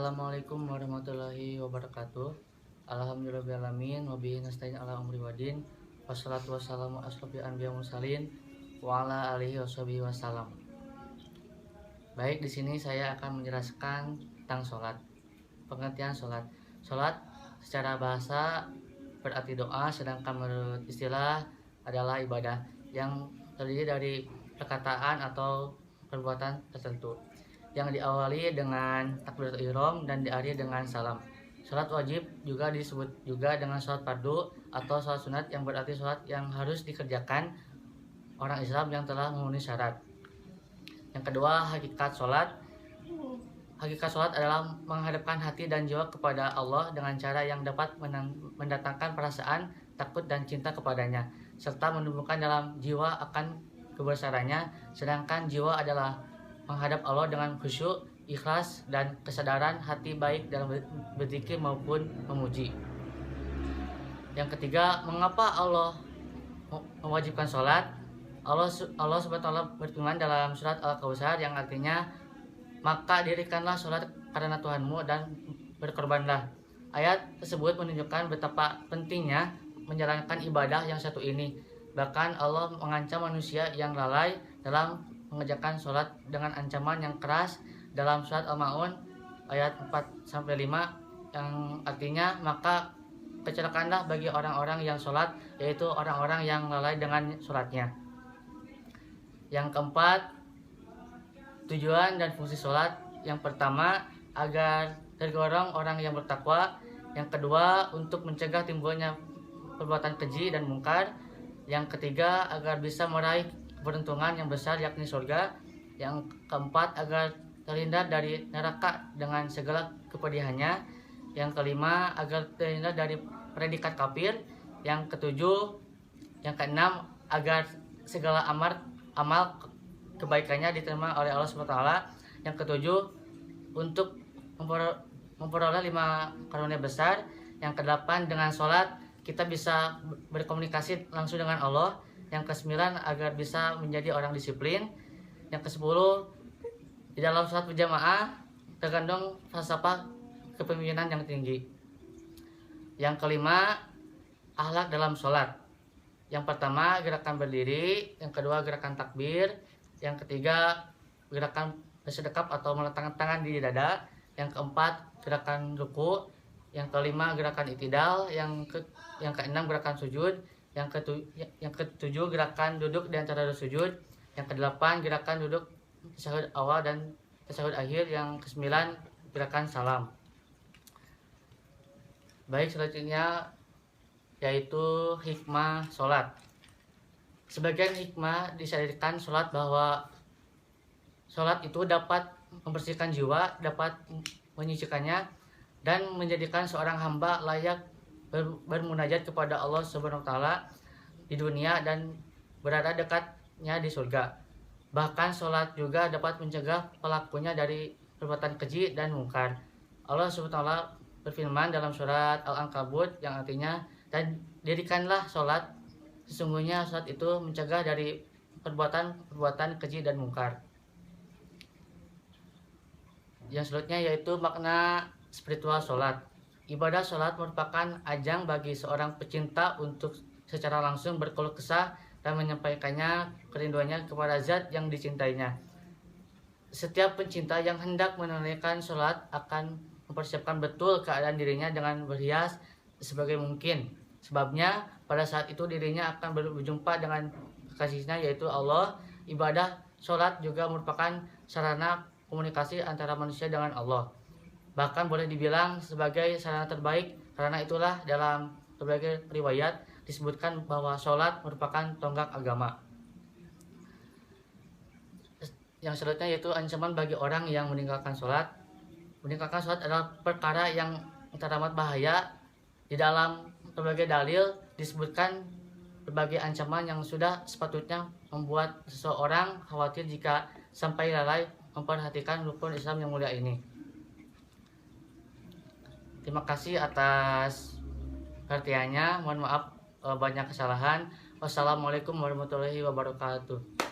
Assalamualaikum warahmatullahi wabarakatuh. Alhamdulillahirrahmanirrahim. Wabihi nasta'in ala umri wadin. Wassalatu wassalamu asrofil anbiya mursalin wa ala alihi washabihi wassalam. Baik, di sini saya akan menjelaskan tentang sholat. Pengertian sholat. Sholat secara bahasa berarti doa, sedangkan menurut istilah adalah ibadah yang terdiri dari perkataan atau perbuatan tertentu yang diawali dengan takbiratul ihram dan diakhiri dengan salam. Salat wajib juga disebut juga dengan salat fardu atau salat sunat, yang berarti salat yang harus dikerjakan orang Islam yang telah memenuhi syarat. Yang kedua, hakikat salat. Hakikat salat adalah menghadapkan hati dan jiwa kepada Allah dengan cara yang dapat mendatangkan perasaan takut dan cinta kepadanya, serta menumbuhkan dalam jiwa akan kebesarannya. Sedangkan jiwa adalah menghadap Allah dengan khusyuk, ikhlas, dan kesadaran hati baik dalam berzikir maupun memuji. Yang ketiga, mengapa Allah mewajibkan sholat? Allah SWT berfirman dalam surat Al-Kautsar yang artinya, maka dirikanlah sholat karena Tuhanmu dan berkorbanlah. Ayat tersebut menunjukkan betapa pentingnya menjalankan ibadah yang satu ini. Bahkan Allah mengancam manusia yang lalai dalam mengerjakan sholat dengan ancaman yang keras dalam surat Al-Ma'un ayat 4-5 yang artinya, maka kecelakaanlah bagi orang-orang yang sholat, yaitu orang-orang yang lalai dengan sholatnya. Yang keempat, tujuan dan fungsi sholat. Yang pertama, agar tergolong orang yang bertakwa. Yang kedua, untuk mencegah timbulnya perbuatan keji dan mungkar. Yang ketiga, agar bisa meraih keberuntungan yang besar, yakni surga. Yang keempat, agar terhindar dari neraka dengan segala kepedihannya. Yang kelima, agar terhindar dari predikat kafir. Yang keenam, agar segala amal kebaikannya diterima oleh Allah SWT. Yang ketujuh, untuk memperoleh 5 karunia besar. Yang kedelapan, dengan sholat kita bisa berkomunikasi langsung dengan Allah. Yang ke-9, agar bisa menjadi orang disiplin. Yang ke-10, di dalam sholat berjamaah terkandung falsafah kepemimpinan yang tinggi. Yang kelima, akhlak dalam sholat. Yang pertama, gerakan berdiri. Yang kedua, gerakan takbir. Yang ketiga, gerakan bersedekap atau meletakkan tangan di dada. Yang keempat, gerakan ruku. Yang kelima, gerakan itidal. Yang keenam, gerakan sujud. Yang ketujuh, gerakan duduk di antara dua sujud. Yang kedelapan, gerakan duduk tasyahud awal dan tasyahud akhir. Yang kesembilan, gerakan salam. Baik, selanjutnya yaitu hikmah sholat. Sebagian hikmah disyariatkan sholat bahwa sholat itu dapat membersihkan jiwa, dapat menyucikannya, dan menjadikan seorang hamba layak bermunajat kepada Allah SWT di dunia dan berada dekatnya di surga. Bahkan sholat juga dapat mencegah pelakunya dari perbuatan keji dan mungkar. Allah SWT berfirman dalam surat Al-Ankabut yang artinya, dan dirikanlah sholat, sesungguhnya sholat itu mencegah dari perbuatan keji dan mungkar. Yang selanjutnya yaitu makna spiritual sholat. Ibadah sholat merupakan ajang bagi seorang pecinta untuk secara langsung berkeluh kesah dan menyampaikannya kerinduannya kepada zat yang dicintainya. Setiap pencinta yang hendak menunaikan sholat akan mempersiapkan betul keadaan dirinya dengan berhias sebagai mungkin. Sebabnya pada saat itu dirinya akan berjumpa dengan kekasihnya, yaitu Allah. Ibadah sholat juga merupakan sarana komunikasi antara manusia dengan Allah. Bahkan boleh dibilang sebagai sarana terbaik, karena itulah dalam berbagai riwayat disebutkan bahwa sholat merupakan tonggak agama. Yang selanjutnya yaitu ancaman bagi orang yang meninggalkan sholat. Meninggalkan sholat adalah perkara yang teramat bahaya. Di dalam berbagai dalil disebutkan berbagai ancaman yang sudah sepatutnya membuat seseorang khawatir jika sampai lalai memperhatikan rukun Islam yang mulia ini. Terima kasih atas perhatiannya. Mohon maaf banyak kesalahan. Wassalamualaikum warahmatullahi wabarakatuh.